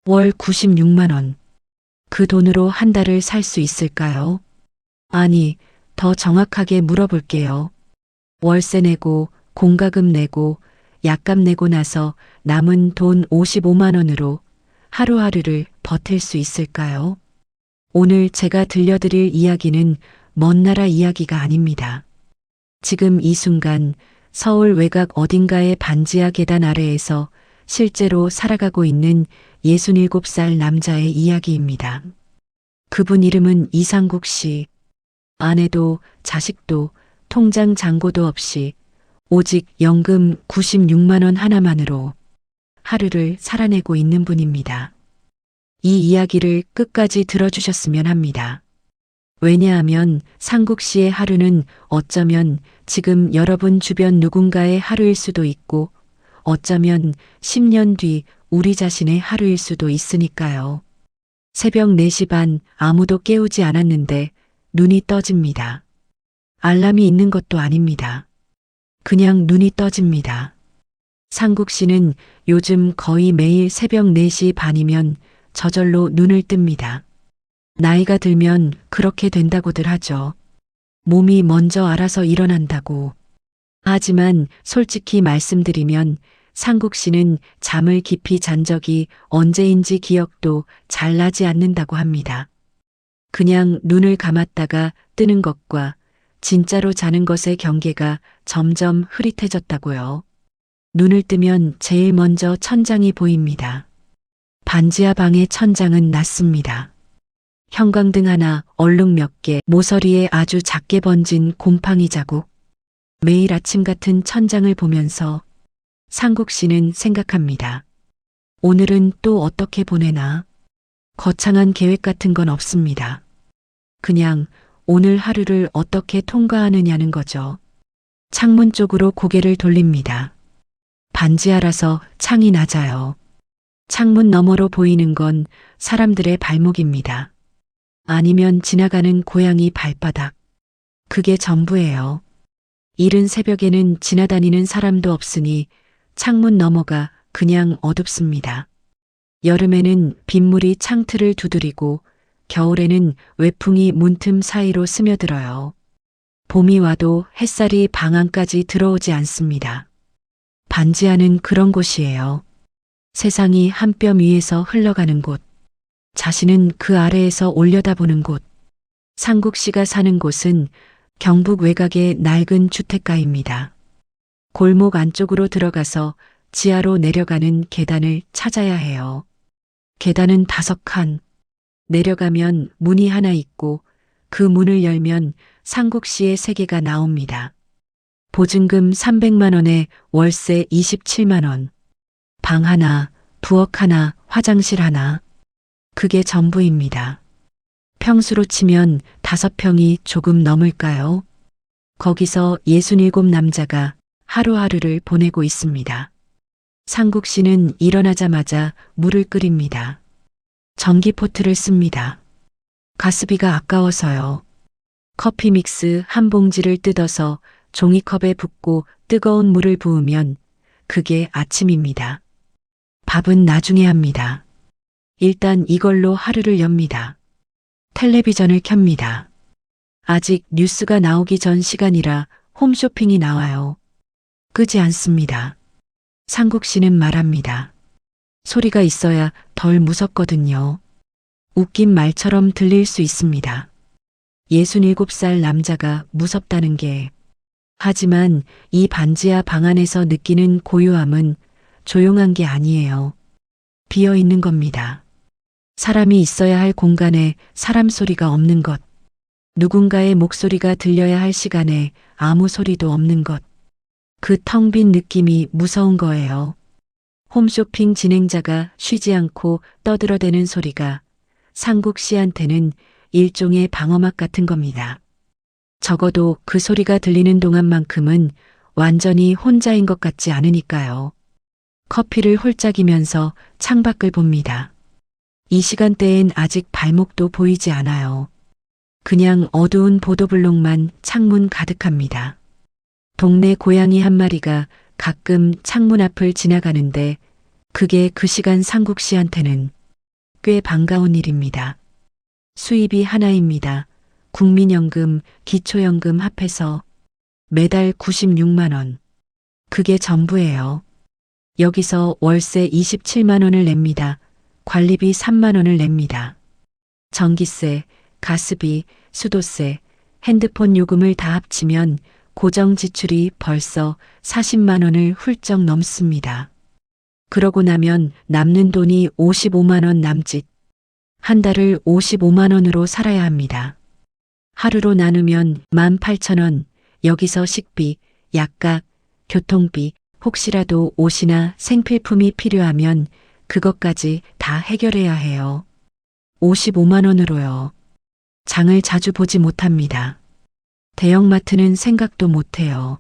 월 96만 원. 그 돈으로 한 달을 살 수 있을까요? 아니, 더 정확하게 물어볼게요. 월세 내고, 공과금 내고, 약값 내고 나서 남은 돈 55만 원으로 하루하루를 버틸 수 있을까요? 오늘 제가 들려드릴 이야기는 먼 나라 이야기가 아닙니다. 지금 이 순간 서울 외곽 어딘가의 반지하 계단 아래에서 실제로 살아가고 있는 67살 남자의 이야기입니다. 그분 이름은 이상국 씨. 아내도 자식도 통장 잔고도 없이 오직 연금 96만 원 하나만으로 하루를 살아내고 있는 분입니다. 이 이야기를 끝까지 들어주셨으면 합니다. 왜냐하면 상국 씨의 하루는 어쩌면 지금 여러분 주변 누군가의 하루일 수도 있고 어쩌면 10년 뒤 우리 자신의 하루일 수도 있으니까요. 새벽 4시 반 아무도 깨우지 않았는데 눈이 떠집니다. 알람이 있는 것도 아닙니다. 그냥 눈이 떠집니다. 상국 씨는 요즘 거의 매일 새벽 4시 반이면 저절로 눈을 뜹니다. 나이가 들면 그렇게 된다고들 하죠. 몸이 먼저 알아서 일어난다고. 하지만 솔직히 말씀드리면 상국 씨는 잠을 깊이 잔 적이 언제인지 기억도 잘 나지 않는다고 합니다. 그냥 눈을 감았다가 뜨는 것과 진짜로 자는 것의 경계가 점점 흐릿해졌다고요. 눈을 뜨면 제일 먼저 천장이 보입니다. 반지하 방의 천장은 낮습니다. 형광등 하나, 얼룩 몇 개, 모서리에 아주 작게 번진 곰팡이 자국. 매일 아침 같은 천장을 보면서 상국 씨는 생각합니다. 오늘은 또 어떻게 보내나? 거창한 계획 같은 건 없습니다. 그냥 오늘 하루를 어떻게 통과하느냐는 거죠. 창문 쪽으로 고개를 돌립니다. 반지하라서 창이 낮아요. 창문 너머로 보이는 건 사람들의 발목입니다. 아니면 지나가는 고양이 발바닥. 그게 전부예요. 이른 새벽에는 지나다니는 사람도 없으니 창문 너머가 그냥 어둡습니다. 여름에는 빗물이 창틀을 두드리고 겨울에는 외풍이 문틈 사이로 스며들어요. 봄이 와도 햇살이 방 안까지 들어오지 않습니다. 반지하는 그런 곳이에요. 세상이 한 뼘 위에서 흘러가는 곳. 자신은 그 아래에서 올려다보는 곳. 상국 씨가 사는 곳은 경북 외곽의 낡은 주택가입니다. 골목 안쪽으로 들어가서 지하로 내려가는 계단을 찾아야 해요. 계단은 5칸. 내려가면 문이 하나 있고 그 문을 열면 상국 씨의 세계가 나옵니다. 보증금 300만 원에 월세 27만 원. 방 하나, 부엌 하나, 화장실 하나. 그게 전부입니다. 평수로 치면 5평이 조금 넘을까요? 거기서 67 남자가 하루하루를 보내고 있습니다. 상국 씨는 일어나자마자 물을 끓입니다. 전기포트를 씁니다. 가스비가 아까워서요. 커피 믹스 한 봉지를 뜯어서 종이컵에 붓고 뜨거운 물을 부으면 그게 아침입니다. 밥은 나중에 합니다. 일단 이걸로 하루를 엽니다. 텔레비전을 켭니다. 아직 뉴스가 나오기 전 시간이라 홈쇼핑이 나와요. 끄지 않습니다. 상국 씨는 말합니다. 소리가 있어야 덜 무섭거든요. 웃긴 말처럼 들릴 수 있습니다. 67살 남자가 무섭다는 게. 하지만 이 반지하 방 안에서 느끼는 고요함은 조용한 게 아니에요. 비어 있는 겁니다. 사람이 있어야 할 공간에 사람 소리가 없는 것. 누군가의 목소리가 들려야 할 시간에 아무 소리도 없는 것. 그 텅 빈 느낌이 무서운 거예요. 홈쇼핑 진행자가 쉬지 않고 떠들어대는 소리가 상국 씨한테는 일종의 방어막 같은 겁니다. 적어도 그 소리가 들리는 동안만큼은 완전히 혼자인 것 같지 않으니까요. 커피를 홀짝이면서 창밖을 봅니다. 이 시간대엔 아직 발목도 보이지 않아요. 그냥 어두운 보도블록만 창문 가득합니다. 동네 고양이 한 마리가 가끔 창문 앞을 지나가는데 그게 그 시간 상국 씨한테는 꽤 반가운 일입니다. 수입이 하나입니다. 국민연금, 기초연금 합해서 매달 96만 원. 그게 전부예요. 여기서 월세 27만 원을 냅니다. 관리비 3만 원을 냅니다. 전기세, 가스비, 수도세, 핸드폰 요금을 다 합치면 고정 지출이 벌써 40만 원을 훌쩍 넘습니다. 그러고 나면 남는 돈이 55만 원 남짓. 한 달을 55만 원으로 살아야 합니다. 하루로 나누면 18,000원, 여기서 식비, 약값, 교통비, 혹시라도 옷이나 생필품이 필요하면 그것까지 다 해결해야 해요. 55만 원으로요. 장을 자주 보지 못합니다. 대형마트는 생각도 못해요.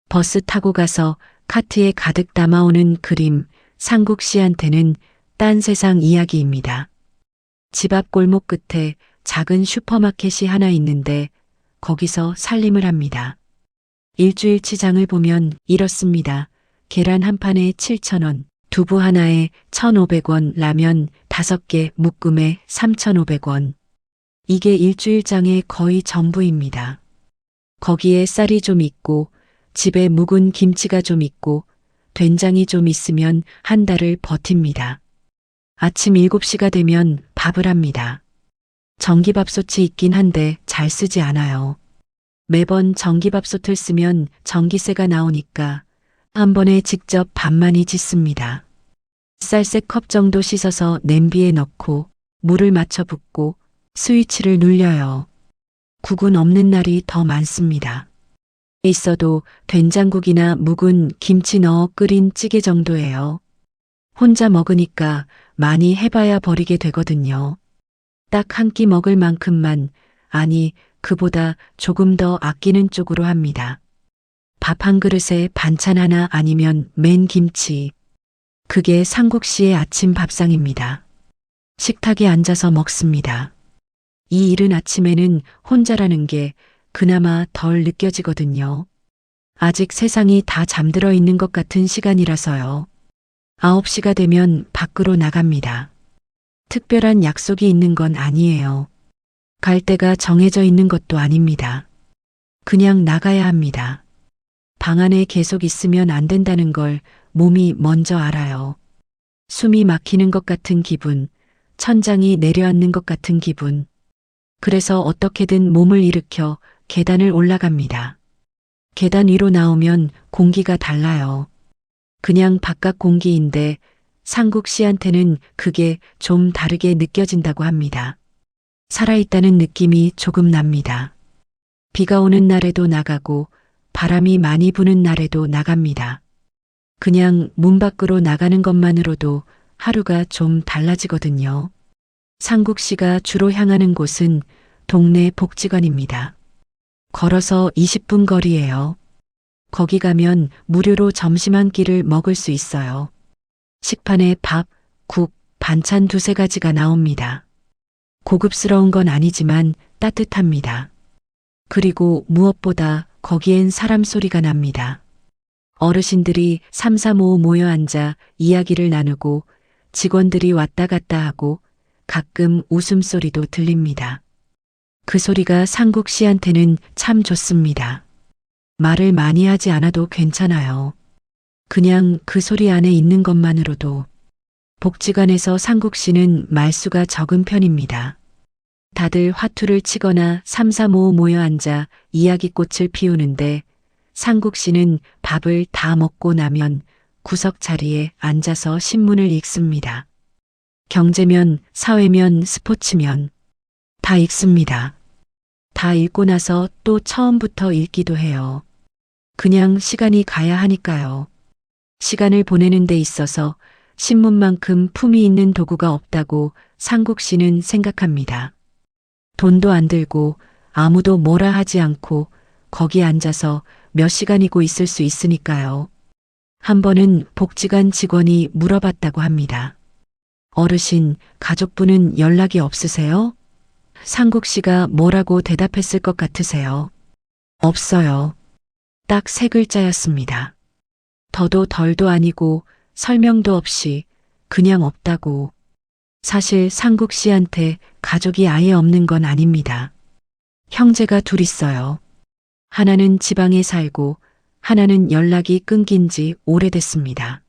버스 타고 가서 카트에 가득 담아오는 그림, 상국 씨한테는 딴 세상 이야기입니다. 집 앞 골목 끝에 작은 슈퍼마켓이 하나 있는데 거기서 살림을 합니다. 일주일치 장을 보면 이렇습니다. 계란 한 판에 7,000원, 두부 하나에 1,500원, 라면 5개 묶음에 3,500원. 이게 일주일장의 거의 전부입니다. 거기에 쌀이 좀 있고 집에 묵은 김치가 좀 있고 된장이 좀 있으면 한 달을 버팁니다. 아침 7시가 되면 밥을 합니다. 전기밥솥이 있긴 한데 잘 쓰지 않아요. 매번 전기밥솥을 쓰면 전기세가 나오니까 한 번에 직접 밥만이 짓습니다. 쌀 3컵 정도 씻어서 냄비에 넣고 물을 맞춰 붓고 스위치를 눌려요. 국은 없는 날이 더 많습니다. 있어도 된장국이나 묵은 김치 넣어 끓인 찌개 정도예요. 혼자 먹으니까 많이 해봐야 버리게 되거든요. 딱 한 끼 먹을 만큼만, 아니 그보다 조금 더 아끼는 쪽으로 합니다. 밥 한 그릇에 반찬 하나 아니면 맨 김치. 그게 상국 씨의 아침 밥상입니다. 식탁에 앉아서 먹습니다. 이 이른 아침에는 혼자라는 게 그나마 덜 느껴지거든요. 아직 세상이 다 잠들어 있는 것 같은 시간이라서요. 9시가 되면 밖으로 나갑니다. 특별한 약속이 있는 건 아니에요. 갈 데가 정해져 있는 것도 아닙니다. 그냥 나가야 합니다. 방 안에 계속 있으면 안 된다는 걸 몸이 먼저 알아요. 숨이 막히는 것 같은 기분, 천장이 내려앉는 것 같은 기분. 그래서 어떻게든 몸을 일으켜 계단을 올라갑니다. 계단 위로 나오면 공기가 달라요. 그냥 바깥 공기인데 상국 씨한테는 그게 좀 다르게 느껴진다고 합니다. 살아있다는 느낌이 조금 납니다. 비가 오는 날에도 나가고 바람이 많이 부는 날에도 나갑니다. 그냥 문 밖으로 나가는 것만으로도 하루가 좀 달라지거든요. 상국 씨가 주로 향하는 곳은 동네 복지관입니다. 걸어서 20분 거리예요. 거기 가면 무료로 점심 한 끼를 먹을 수 있어요. 식판에 밥, 국, 반찬 2~3가지가 나옵니다. 고급스러운 건 아니지만 따뜻합니다. 그리고 무엇보다 거기엔 사람 소리가 납니다. 어르신들이 3~4~5 모여 앉아 이야기를 나누고 직원들이 왔다 갔다 하고 가끔 웃음소리도 들립니다. 그 소리가 상국 씨한테는 참 좋습니다. 말을 많이 하지 않아도 괜찮아요. 그냥 그 소리 안에 있는 것만으로도. 복지관에서 상국 씨는 말수가 적은 편입니다. 다들 화투를 치거나 3~4~5 모여 앉아 이야기꽃을 피우는데 상국 씨는 밥을 다 먹고 나면 구석 자리에 앉아서 신문을 읽습니다. 경제면, 사회면, 스포츠면 다 읽습니다. 다 읽고 나서 또 처음부터 읽기도 해요. 그냥 시간이 가야 하니까요. 시간을 보내는 데 있어서 신문만큼 품이 있는 도구가 없다고 상국 씨는 생각합니다. 돈도 안 들고 아무도 뭐라 하지 않고 거기 앉아서 몇 시간이고 있을 수 있으니까요. 한 번은 복지관 직원이 물어봤다고 합니다. 어르신, 가족분은 연락이 없으세요? 상국 씨가 뭐라고 대답했을 것 같으세요? 없어요. 딱 3글자였습니다. 더도 덜도 아니고 설명도 없이 그냥 없다고. 사실 상국 씨한테 가족이 아예 없는 건 아닙니다. 형제가 둘 있어요. 하나는 지방에 살고 하나는 연락이 끊긴 지 오래됐습니다.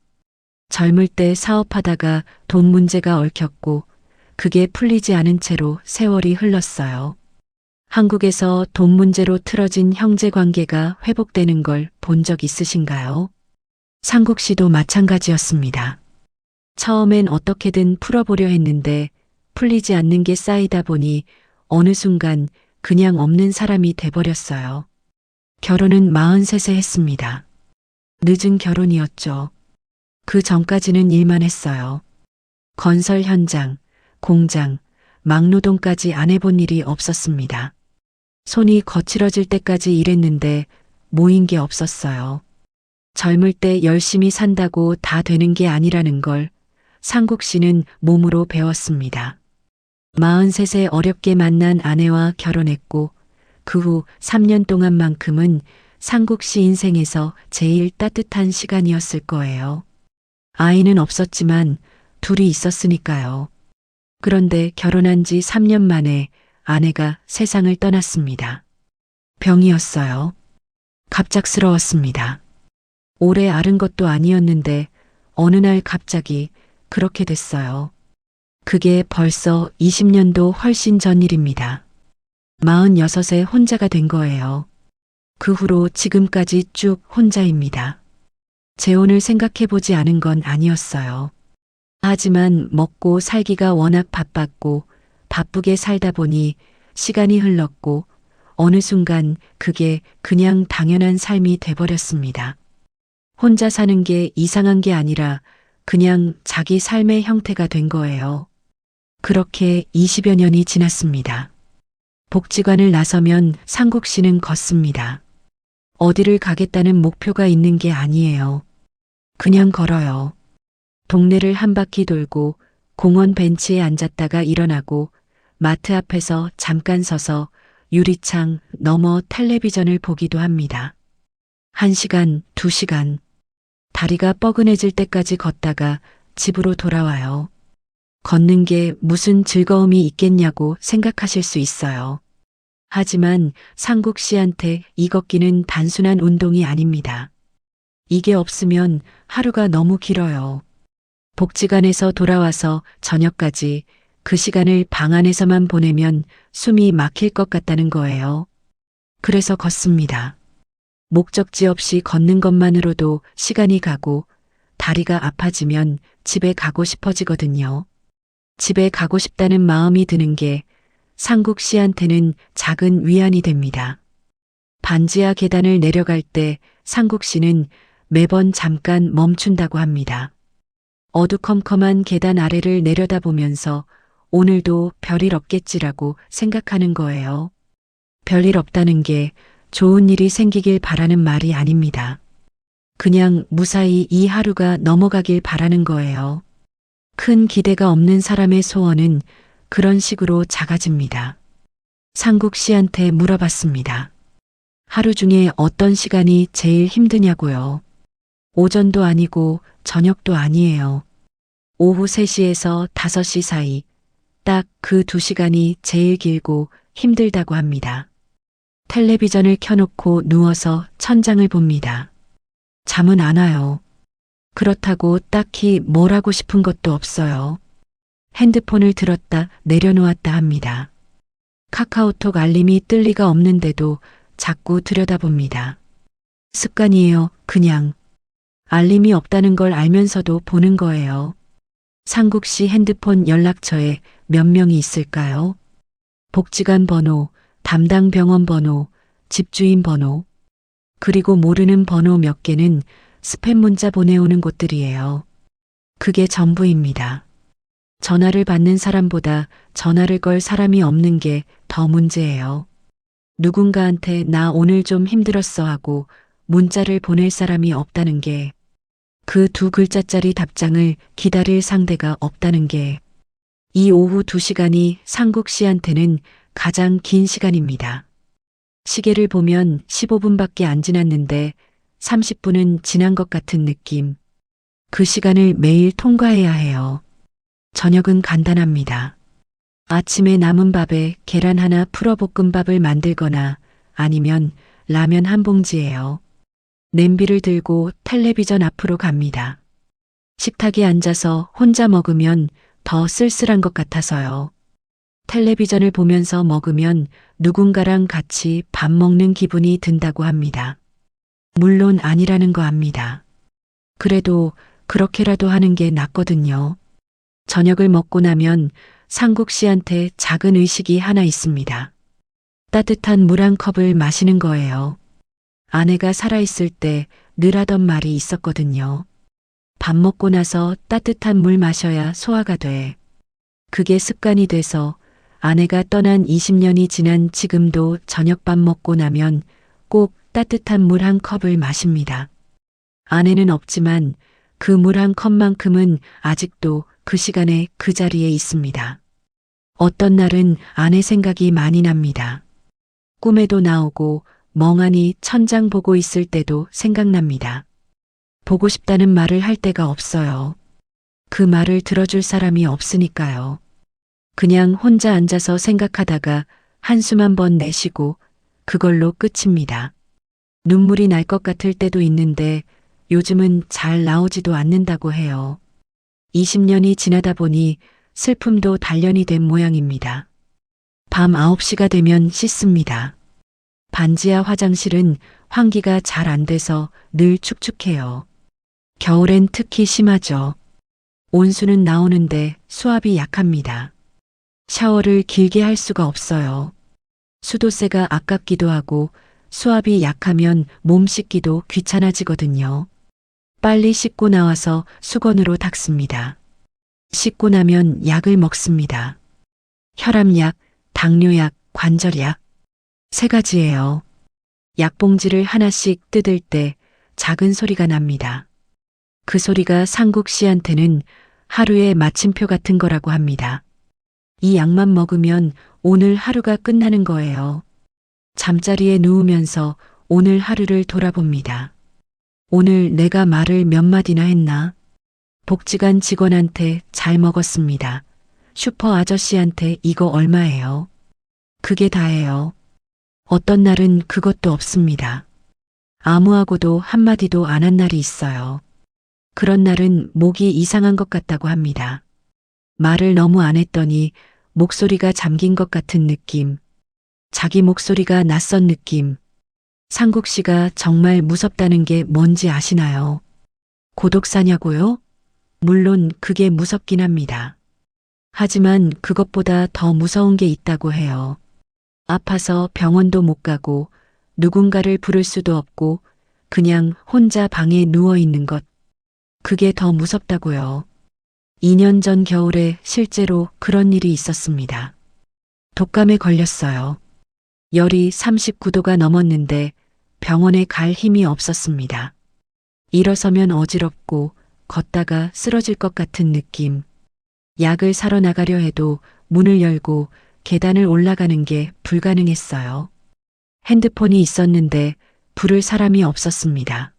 젊을 때 사업하다가 돈 문제가 얽혔고 그게 풀리지 않은 채로 세월이 흘렀어요. 한국에서 돈 문제로 틀어진 형제 관계가 회복되는 걸 본 적 있으신가요? 상국 씨도 마찬가지였습니다. 처음엔 어떻게든 풀어보려 했는데 풀리지 않는 게 쌓이다 보니 어느 순간 그냥 없는 사람이 돼버렸어요. 결혼은 43세 했습니다. 늦은 결혼이었죠. 그 전까지는 일만 했어요. 건설 현장, 공장, 막노동까지 안 해본 일이 없었습니다. 손이 거칠어질 때까지 일했는데 모인 게 없었어요. 젊을 때 열심히 산다고 다 되는 게 아니라는 걸 상국 씨는 몸으로 배웠습니다. 43세 어렵게 만난 아내와 결혼했고 그 후 3년 동안만큼은 상국 씨 인생에서 제일 따뜻한 시간이었을 거예요. 아이는 없었지만 둘이 있었으니까요. 그런데 결혼한 지 3년 만에 아내가 세상을 떠났습니다. 병이었어요. 갑작스러웠습니다. 오래 앓은 것도 아니었는데 어느 날 갑자기 그렇게 됐어요. 그게 벌써 20년도 훨씬 전 일입니다. 46에 혼자가 된 거예요. 그 후로 지금까지 쭉 혼자입니다. 재혼을 생각해보지 않은 건 아니었어요. 하지만 먹고 살기가 워낙 바빴고 바쁘게 살다 보니 시간이 흘렀고 어느 순간 그게 그냥 당연한 삶이 돼버렸습니다. 혼자 사는 게 이상한 게 아니라 그냥 자기 삶의 형태가 된 거예요. 그렇게 20여 년이 지났습니다. 복지관을 나서면 상국 씨는 걷습니다. 어디를 가겠다는 목표가 있는 게 아니에요. 그냥 걸어요. 동네를 한 바퀴 돌고 공원 벤치에 앉았다가 일어나고 마트 앞에서 잠깐 서서 유리창 너머 텔레비전을 보기도 합니다. 1시간, 2시간. 다리가 뻐근해질 때까지 걷다가 집으로 돌아와요. 걷는 게 무슨 즐거움이 있겠냐고 생각하실 수 있어요. 하지만 상국 씨한테 이 걷기는 단순한 운동이 아닙니다. 이게 없으면 하루가 너무 길어요. 복지관에서 돌아와서 저녁까지 그 시간을 방 안에서만 보내면 숨이 막힐 것 같다는 거예요. 그래서 걷습니다. 목적지 없이 걷는 것만으로도 시간이 가고 다리가 아파지면 집에 가고 싶어지거든요. 집에 가고 싶다는 마음이 드는 게 상국 씨한테는 작은 위안이 됩니다. 반지하 계단을 내려갈 때 상국 씨는 매번 잠깐 멈춘다고 합니다. 어두컴컴한 계단 아래를 내려다보면서 오늘도 별일 없겠지라고 생각하는 거예요. 별일 없다는 게 좋은 일이 생기길 바라는 말이 아닙니다. 그냥 무사히 이 하루가 넘어가길 바라는 거예요. 큰 기대가 없는 사람의 소원은 그런 식으로 작아집니다. 상국 씨한테 물어봤습니다. 하루 중에 어떤 시간이 제일 힘드냐고요. 오전도 아니고 저녁도 아니에요. 오후 3시에서 5시 사이 딱 그 2시간이 제일 길고 힘들다고 합니다. 텔레비전을 켜놓고 누워서 천장을 봅니다. 잠은 안 와요. 그렇다고 딱히 뭘 하고 싶은 것도 없어요. 핸드폰을 들었다 내려놓았다 합니다. 카카오톡 알림이 뜰 리가 없는데도 자꾸 들여다봅니다. 습관이에요, 그냥. 알림이 없다는 걸 알면서도 보는 거예요. 상국 씨 핸드폰 연락처에 몇 명이 있을까요? 복지관 번호, 담당 병원 번호, 집주인 번호, 그리고 모르는 번호 몇 개는 스팸 문자 보내오는 곳들이에요. 그게 전부입니다. 전화를 받는 사람보다 전화를 걸 사람이 없는 게 더 문제예요. 누군가한테 나 오늘 좀 힘들었어 하고 문자를 보낼 사람이 없다는 게, 그 2글자짜리 답장을 기다릴 상대가 없다는 게, 이 오후 2시간이 상국 씨한테는 가장 긴 시간입니다. 시계를 보면 15분밖에 안 지났는데 30분은 지난 것 같은 느낌. 그 시간을 매일 통과해야 해요. 저녁은 간단합니다. 아침에 남은 밥에 계란 하나 풀어 볶음밥을 만들거나 아니면 라면 한 봉지예요. 냄비를 들고 텔레비전 앞으로 갑니다. 식탁에 앉아서 혼자 먹으면 더 쓸쓸한 것 같아서요. 텔레비전을 보면서 먹으면 누군가랑 같이 밥 먹는 기분이 든다고 합니다. 물론 아니라는 거 압니다. 그래도 그렇게라도 하는 게 낫거든요. 저녁을 먹고 나면 상국 씨한테 작은 의식이 하나 있습니다. 따뜻한 물 한 컵을 마시는 거예요. 아내가 살아있을 때 늘 하던 말이 있었거든요. 밥 먹고 나서 따뜻한 물 마셔야 소화가 돼. 그게 습관이 돼서 아내가 떠난 20년이 지난 지금도 저녁밥 먹고 나면 꼭 따뜻한 물 한 컵을 마십니다. 아내는 없지만 그 물 한 컵만큼은 아직도 그 시간에 그 자리에 있습니다. 어떤 날은 아내 생각이 많이 납니다. 꿈에도 나오고 멍하니 천장 보고 있을 때도 생각납니다. 보고 싶다는 말을 할 데가 없어요. 그 말을 들어줄 사람이 없으니까요. 그냥 혼자 앉아서 생각하다가 한숨 한 번 내쉬고 그걸로 끝입니다. 눈물이 날 것 같을 때도 있는데 요즘은 잘 나오지도 않는다고 해요. 20년이 지나다 보니 슬픔도 단련이 된 모양입니다. 밤 9시가 되면 씻습니다. 반지하 화장실은 환기가 잘 안 돼서 늘 축축해요. 겨울엔 특히 심하죠. 온수는 나오는데 수압이 약합니다. 샤워를 길게 할 수가 없어요. 수도세가 아깝기도 하고 수압이 약하면 몸 씻기도 귀찮아지거든요. 빨리 씻고 나와서 수건으로 닦습니다. 씻고 나면 약을 먹습니다. 혈압약, 당뇨약, 관절약. 3가지예요. 약봉지를 하나씩 뜯을 때 작은 소리가 납니다. 그 소리가 상국 씨한테는 하루의 마침표 같은 거라고 합니다. 이 약만 먹으면 오늘 하루가 끝나는 거예요. 잠자리에 누우면서 오늘 하루를 돌아봅니다. 오늘 내가 말을 몇 마디나 했나? 복지관 직원한테 잘 먹었습니다. 슈퍼 아저씨한테 이거 얼마예요? 그게 다예요. 어떤 날은 그것도 없습니다. 아무하고도 한마디도 안 한 날이 있어요. 그런 날은 목이 이상한 것 같다고 합니다. 말을 너무 안 했더니 목소리가 잠긴 것 같은 느낌. 자기 목소리가 낯선 느낌. 상국 씨가 정말 무섭다는 게 뭔지 아시나요? 고독사냐고요? 물론 그게 무섭긴 합니다. 하지만 그것보다 더 무서운 게 있다고 해요. 아파서 병원도 못 가고 누군가를 부를 수도 없고 그냥 혼자 방에 누워 있는 것. 그게 더 무섭다고요. 2년 전 겨울에 실제로 그런 일이 있었습니다. 독감에 걸렸어요. 열이 39도가 넘었는데 병원에 갈 힘이 없었습니다. 일어서면 어지럽고 걷다가 쓰러질 것 같은 느낌. 약을 사러 나가려 해도 문을 열고 계단을 올라가는 게 불가능했어요. 핸드폰이 있었는데 부를 사람이 없었습니다.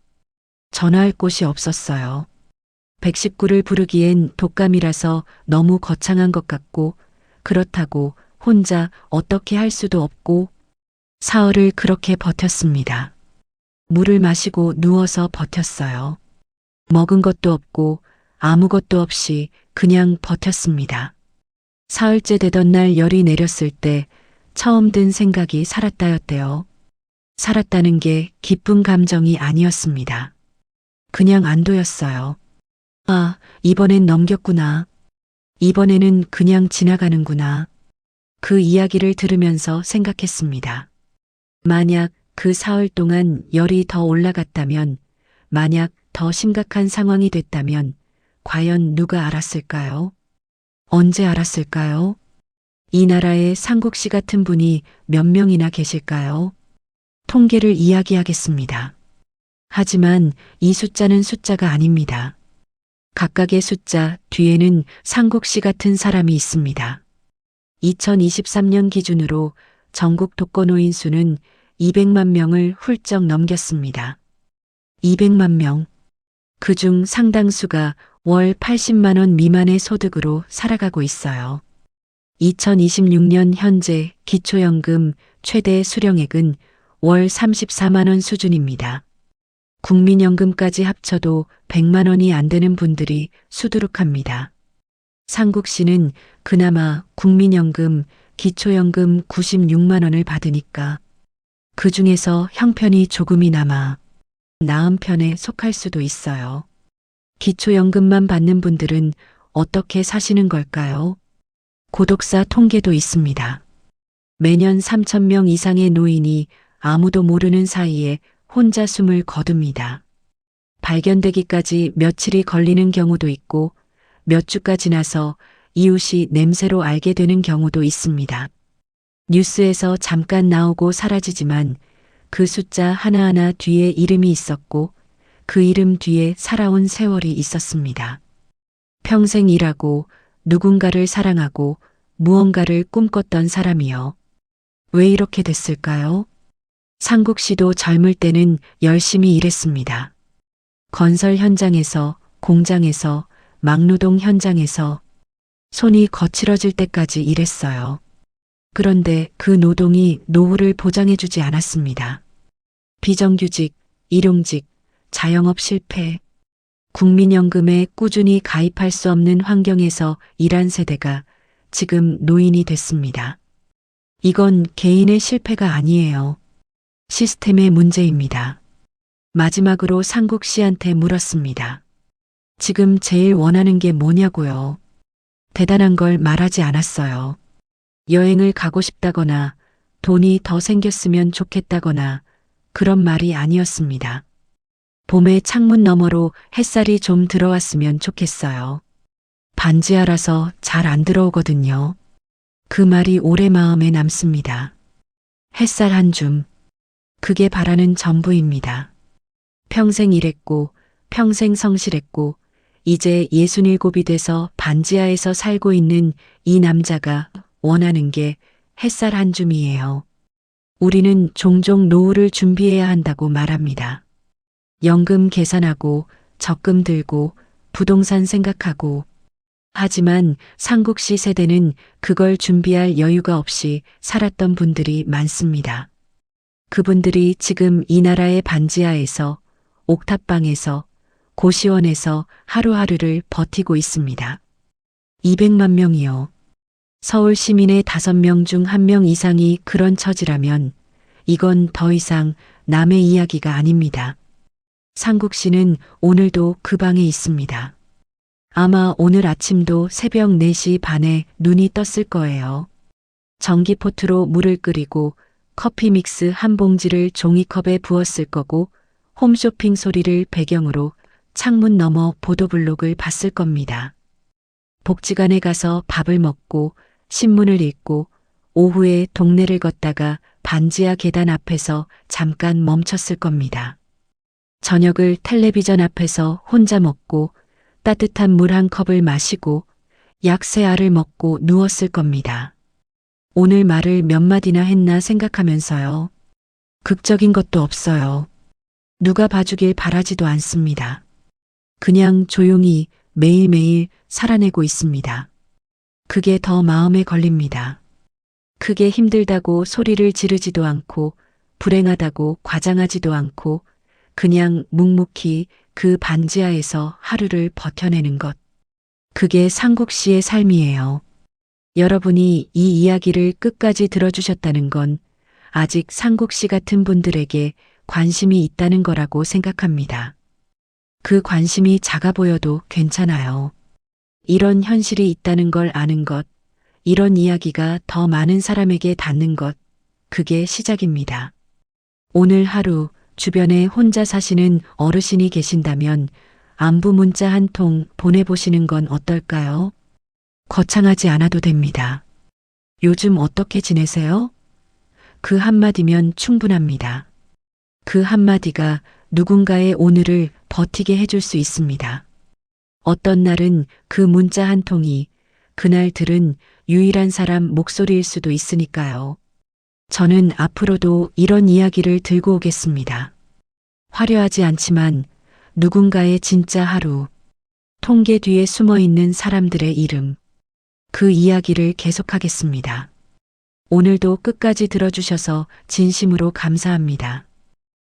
전화할 곳이 없었어요. 119를 부르기엔 독감이라서 너무 거창한 것 같고 그렇다고 혼자 어떻게 할 수도 없고 사흘을 그렇게 버텼습니다. 물을 마시고 누워서 버텼어요. 먹은 것도 없고 아무것도 없이 그냥 버텼습니다. 사흘째 되던 날 열이 내렸을 때 처음 든 생각이 살았다였대요. 살았다는 게 기쁜 감정이 아니었습니다. 그냥 안도였어요. 아, 이번엔 넘겼구나. 이번에는 그냥 지나가는구나. 그 이야기를 들으면서 생각했습니다. 만약 그 사흘 동안 열이 더 올라갔다면, 만약 더 심각한 상황이 됐다면, 과연 누가 알았을까요? 언제 알았을까요? 이 나라에 상국 씨 같은 분이 몇 명이나 계실까요? 통계를 이야기하겠습니다. 하지만 이 숫자는 숫자가 아닙니다. 각각의 숫자 뒤에는 상국 씨 같은 사람이 있습니다. 2023년 기준으로 전국 독거노인 수는 200만 명을 훌쩍 넘겼습니다. 200만 명. 그중 상당수가 월 80만 원 미만의 소득으로 살아가고 있어요. 2026년 현재 기초연금 최대 수령액은 월 34만 원 수준입니다. 국민연금까지 합쳐도 100만 원이 안 되는 분들이 수두룩합니다. 상국 씨는 그나마 국민연금, 기초연금 96만 원을 받으니까 그 중에서 형편이 조금이나마 나은 편에 속할 수도 있어요. 기초연금만 받는 분들은 어떻게 사시는 걸까요? 고독사 통계도 있습니다. 매년 3,000명 이상의 노인이 아무도 모르는 사이에 혼자 숨을 거둡니다. 발견되기까지 며칠이 걸리는 경우도 있고 몇 주가 지나서 이웃이 냄새로 알게 되는 경우도 있습니다. 뉴스에서 잠깐 나오고 사라지지만 그 숫자 하나하나 뒤에 이름이 있었고 그 이름 뒤에 살아온 세월이 있었습니다. 평생 일하고 누군가를 사랑하고 무언가를 꿈꿨던 사람이요. 왜 이렇게 됐을까요? 상국 씨도 젊을 때는 열심히 일했습니다. 건설 현장에서, 공장에서, 막노동 현장에서 손이 거칠어질 때까지 일했어요. 그런데 그 노동이 노후를 보장해주지 않았습니다. 비정규직, 일용직, 자영업 실패, 국민연금에 꾸준히 가입할 수 없는 환경에서 일한 세대가 지금 노인이 됐습니다. 이건 개인의 실패가 아니에요. 시스템의 문제입니다. 마지막으로 상국 씨한테 물었습니다. 지금 제일 원하는 게 뭐냐고요. 대단한 걸 말하지 않았어요. 여행을 가고 싶다거나 돈이 더 생겼으면 좋겠다거나 그런 말이 아니었습니다. 봄에 창문 너머로 햇살이 좀 들어왔으면 좋겠어요. 반지하라서 잘 안 들어오거든요. 그 말이 오래 마음에 남습니다. 햇살 한 줌. 그게 바라는 전부입니다. 평생 일했고 평생 성실했고 이제 67이 돼서 반지하에서 살고 있는 이 남자가 원하는 게 햇살 한 줌이에요. 우리는 종종 노후를 준비해야 한다고 말합니다. 연금 계산하고 적금 들고 부동산 생각하고 하지만 상국 씨 세대는 그걸 준비할 여유가 없이 살았던 분들이 많습니다. 그분들이 지금 이 나라의 반지하에서 옥탑방에서 고시원에서 하루하루를 버티고 있습니다. 200만 명이요. 서울 시민의 5명 중 1명 이상이 그런 처지라면 이건 더 이상 남의 이야기가 아닙니다. 상국 씨는 오늘도 그 방에 있습니다. 아마 오늘 아침도 새벽 4시 반에 눈이 떴을 거예요. 전기포트로 물을 끓이고 커피 믹스 한 봉지를 종이컵에 부었을 거고 홈쇼핑 소리를 배경으로 창문 너머 보도블록을 봤을 겁니다. 복지관에 가서 밥을 먹고 신문을 읽고 오후에 동네를 걷다가 반지하 계단 앞에서 잠깐 멈췄을 겁니다. 저녁을 텔레비전 앞에서 혼자 먹고 따뜻한 물 한 컵을 마시고 약새 알을 먹고 누웠을 겁니다. 오늘 말을 몇 마디나 했나 생각하면서요. 극적인 것도 없어요. 누가 봐주길 바라지도 않습니다. 그냥 조용히 매일매일 살아내고 있습니다. 그게 더 마음에 걸립니다. 크게 힘들다고 소리를 지르지도 않고 불행하다고 과장하지도 않고 그냥 묵묵히 그 반지하에서 하루를 버텨내는 것. 그게 상국 씨의 삶이에요. 여러분이 이 이야기를 끝까지 들어주셨다는 건 아직 상국 씨 같은 분들에게 관심이 있다는 거라고 생각합니다. 그 관심이 작아 보여도 괜찮아요. 이런 현실이 있다는 걸 아는 것, 이런 이야기가 더 많은 사람에게 닿는 것, 그게 시작입니다. 오늘 하루 주변에 혼자 사시는 어르신이 계신다면 안부 문자 한 통 보내보시는 건 어떨까요? 거창하지 않아도 됩니다. 요즘 어떻게 지내세요? 그 한마디면 충분합니다. 그 한마디가 누군가의 오늘을 버티게 해줄 수 있습니다. 어떤 날은 그 문자 한 통이 그날 들은 유일한 사람 목소리일 수도 있으니까요. 저는 앞으로도 이런 이야기를 들고 오겠습니다. 화려하지 않지만 누군가의 진짜 하루, 통계 뒤에 숨어 있는 사람들의 이름. 그 이야기를 계속하겠습니다. 오늘도 끝까지 들어주셔서 진심으로 감사합니다.